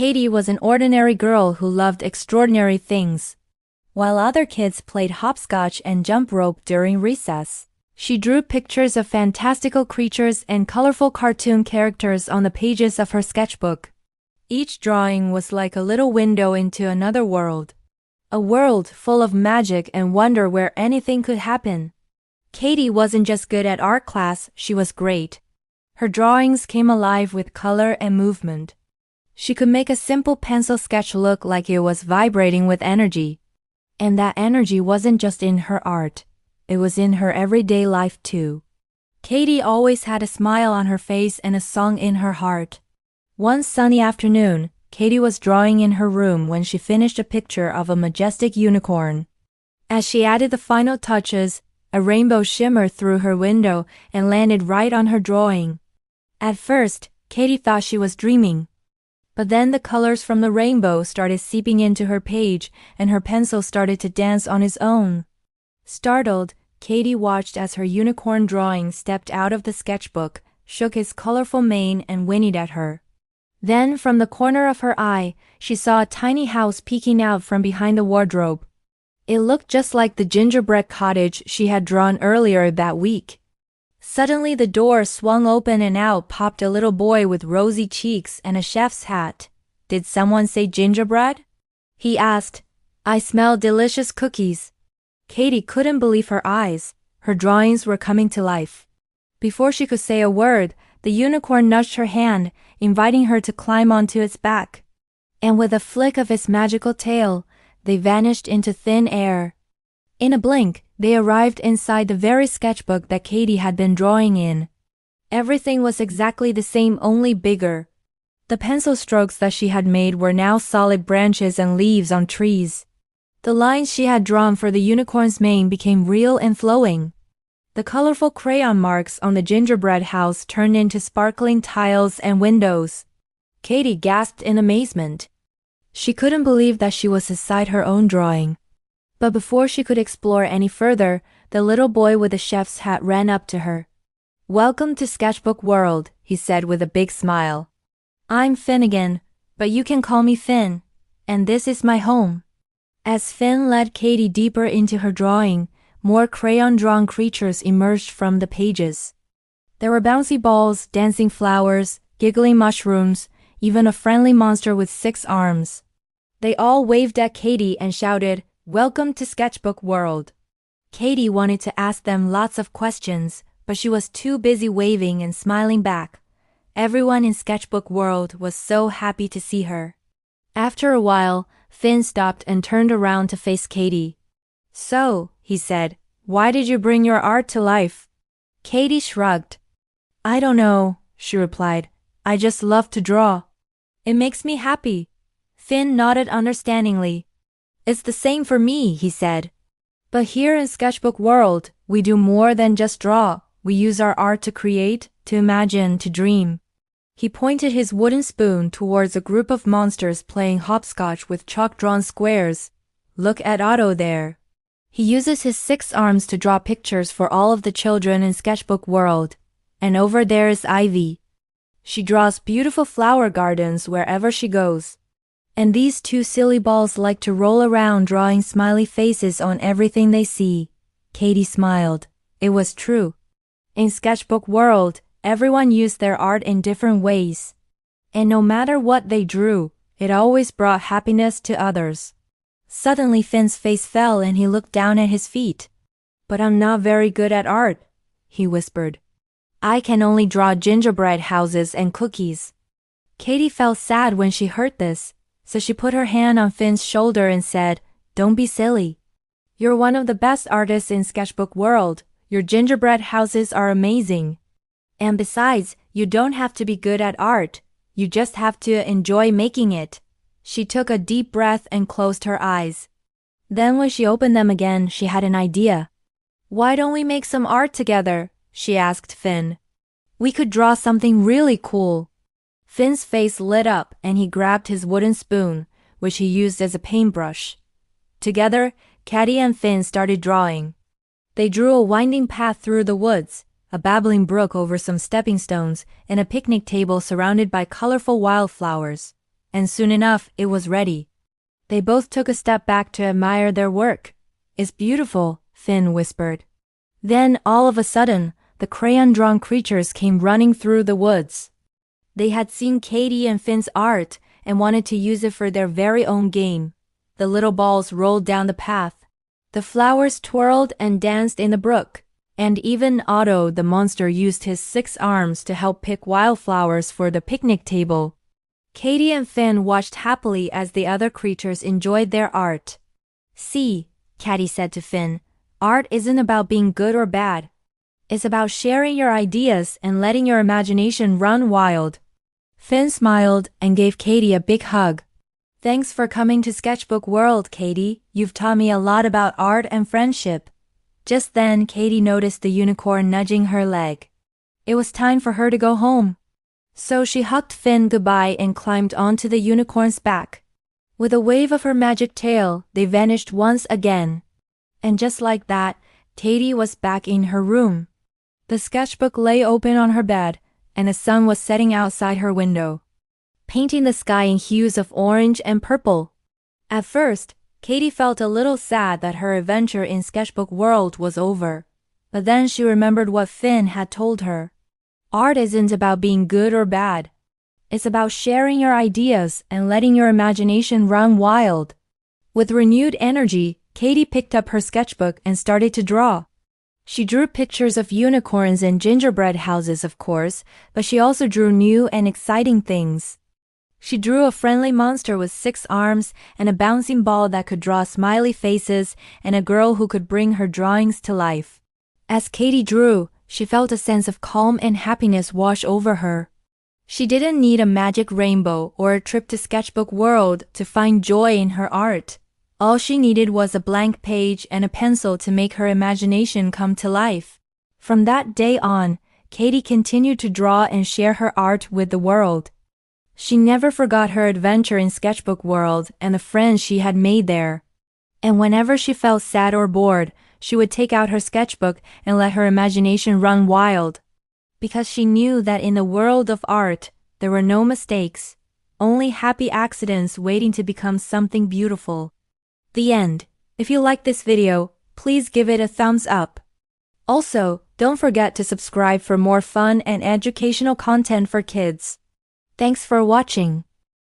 Kadee was an ordinary girl who loved extraordinary things. While other kids played hopscotch and jump rope during recess, she drew pictures of fantastical creatures and colorful cartoon characters on the pages of her sketchbook. Each drawing was like a little window into another world. A world full of magic and wonder where anything could happen. Kadee wasn't just good at art class, she was great. Her drawings came alive with color and movement. She could make a simple pencil sketch look like it was vibrating with energy. And that energy wasn't just in her art. It was in her everyday life too. Kadee always had a smile on her face and a song in her heart. One sunny afternoon, Kadee was drawing in her room when she finished a picture of a majestic unicorn. As she added the final touches, a rainbow shimmered through her window and landed right on her drawing. At first, Kadee thought she was dreaming. But then the colors from the rainbow started seeping into her page and her pencil started to dance on its own. Startled, Kadee watched as her unicorn drawing stepped out of the sketchbook, shook its colorful mane and whinnied at her. Then from the corner of her eye, she saw a tiny house peeking out from behind the wardrobe. It looked just like the gingerbread cottage she had drawn earlier that week. Suddenly the door swung open and out popped a little boy with rosy cheeks and a chef's hat. "Did someone say gingerbread?" he asked. "I smell delicious cookies." Kadee couldn't believe her eyes. Her drawings were coming to life. Before she could say a word, the unicorn nudged her hand, inviting her to climb onto its back. And with a flick of its magical tail, they vanished into thin air. In a blink, they arrived inside the very sketchbook that Kadee had been drawing in. Everything was exactly the same, only bigger. The pencil strokes that she had made were now solid branches and leaves on trees. The lines she had drawn for the unicorn's mane became real and flowing. The colorful crayon marks on the gingerbread house turned into sparkling tiles and windows. Kadee gasped in amazement. She couldn't believe that she was beside her own drawing. But before she could explore any further, the little boy with the chef's hat ran up to her. "Welcome to Sketchbook World," he said with a big smile. "I'm Finnegan, but you can call me Finn, and this is my home." As Finn led Kadee deeper into her drawing, more crayon-drawn creatures emerged from the pages. There were bouncy balls, dancing flowers, giggling mushrooms, even a friendly monster with 6 arms. They all waved at Kadee and shouted, "Welcome to Sketchbook World." Kadee wanted to ask them lots of questions, but she was too busy waving and smiling back. Everyone in Sketchbook World was so happy to see her. After a while, Finn stopped and turned around to face Kadee. "So," he said, "why did you bring your art to life?" Kadee shrugged. "I don't know," she replied. "I just love to draw. It makes me happy." Finn nodded understandingly. "It's the same for me," he said. "But here in Sketchbook World, we do more than just draw. We use our art to create, to imagine, to dream." He pointed his wooden spoon towards a group of monsters playing hopscotch with chalk-drawn squares. "Look at Otto there. He uses his 6 arms to draw pictures for all of the children in Sketchbook World. And over there is Ivy. She draws beautiful flower gardens wherever she goes. And these 2 silly balls like to roll around drawing smiley faces on everything they see." Kadee smiled. It was true. In Sketchbook World, everyone used their art in different ways. And no matter what they drew, it always brought happiness to others. Suddenly Finn's face fell and he looked down at his feet. "But I'm not very good at art," he whispered. "I can only draw gingerbread houses and cookies." Kadee felt sad when she heard this, so she put her hand on Finn's shoulder and said, "Don't be silly. You're one of the best artists in Sketchbook World. Your gingerbread houses are amazing. And besides, you don't have to be good at art. You just have to enjoy making it." She took a deep breath and closed her eyes. Then when she opened them again, she had an idea. "Why don't we make some art together?" she asked Finn. "We could draw something really cool." Finn's face lit up and he grabbed his wooden spoon, which he used as a paintbrush. Together, Kadee and Finn started drawing. They drew a winding path through the woods, a babbling brook over some stepping stones, and a picnic table surrounded by colorful wildflowers. and soon enough it was ready. They both took a step back to admire their work. "It's beautiful," Finn whispered. Then, all of a sudden, the crayon-drawn creatures came running through the woods. They had seen Kadee and Finn's art and wanted to use it for their very own game. The little balls rolled down the path. The flowers twirled and danced in the brook. And even Otto the monster used his 6 arms to help pick wildflowers for the picnic table. Kadee and Finn watched happily as the other creatures enjoyed their art. "See," Kadee said to Finn, "art isn't about being good or bad. It's about sharing your ideas and letting your imagination run wild." Finn smiled and gave Kadee a big hug. "Thanks for coming to Sketchbook World, Kadee. You've taught me a lot about art and friendship." Just then, Kadee noticed the unicorn nudging her leg. It was time for her to go home. So she hugged Finn goodbye and climbed onto the unicorn's back. With a wave of her magic tail, they vanished once again. And just like that, Kadee was back in her room. The sketchbook lay open on her bed, and the sun was setting outside her window, painting the sky in hues of orange and purple. At first, Kadee felt a little sad that her adventure in Sketchbook World was over. But then she remembered what Finn had told her. Art isn't about being good or bad. It's about sharing your ideas and letting your imagination run wild. With renewed energy, Kadee picked up her sketchbook and started to draw. She drew pictures of unicorns and gingerbread houses, of course, but she also drew new and exciting things. She drew a friendly monster with 6 arms and a bouncing ball that could draw smiley faces and a girl who could bring her drawings to life. As Kadee drew, she felt a sense of calm and happiness wash over her. She didn't need a magic rainbow or a trip to Sketchbook World to find joy in her art. All she needed was a blank page and a pencil to make her imagination come to life. From that day on, Kadee continued to draw and share her art with the world. She never forgot her adventure in Sketchbook World and the friends she had made there. And whenever she felt sad or bored, she would take out her sketchbook and let her imagination run wild. Because she knew that in the world of art, there were no mistakes, only happy accidents waiting to become something beautiful. The end. If you liked this video, please give it a thumbs up. Also, don't forget to subscribe for more fun and educational content for kids. Thanks for watching.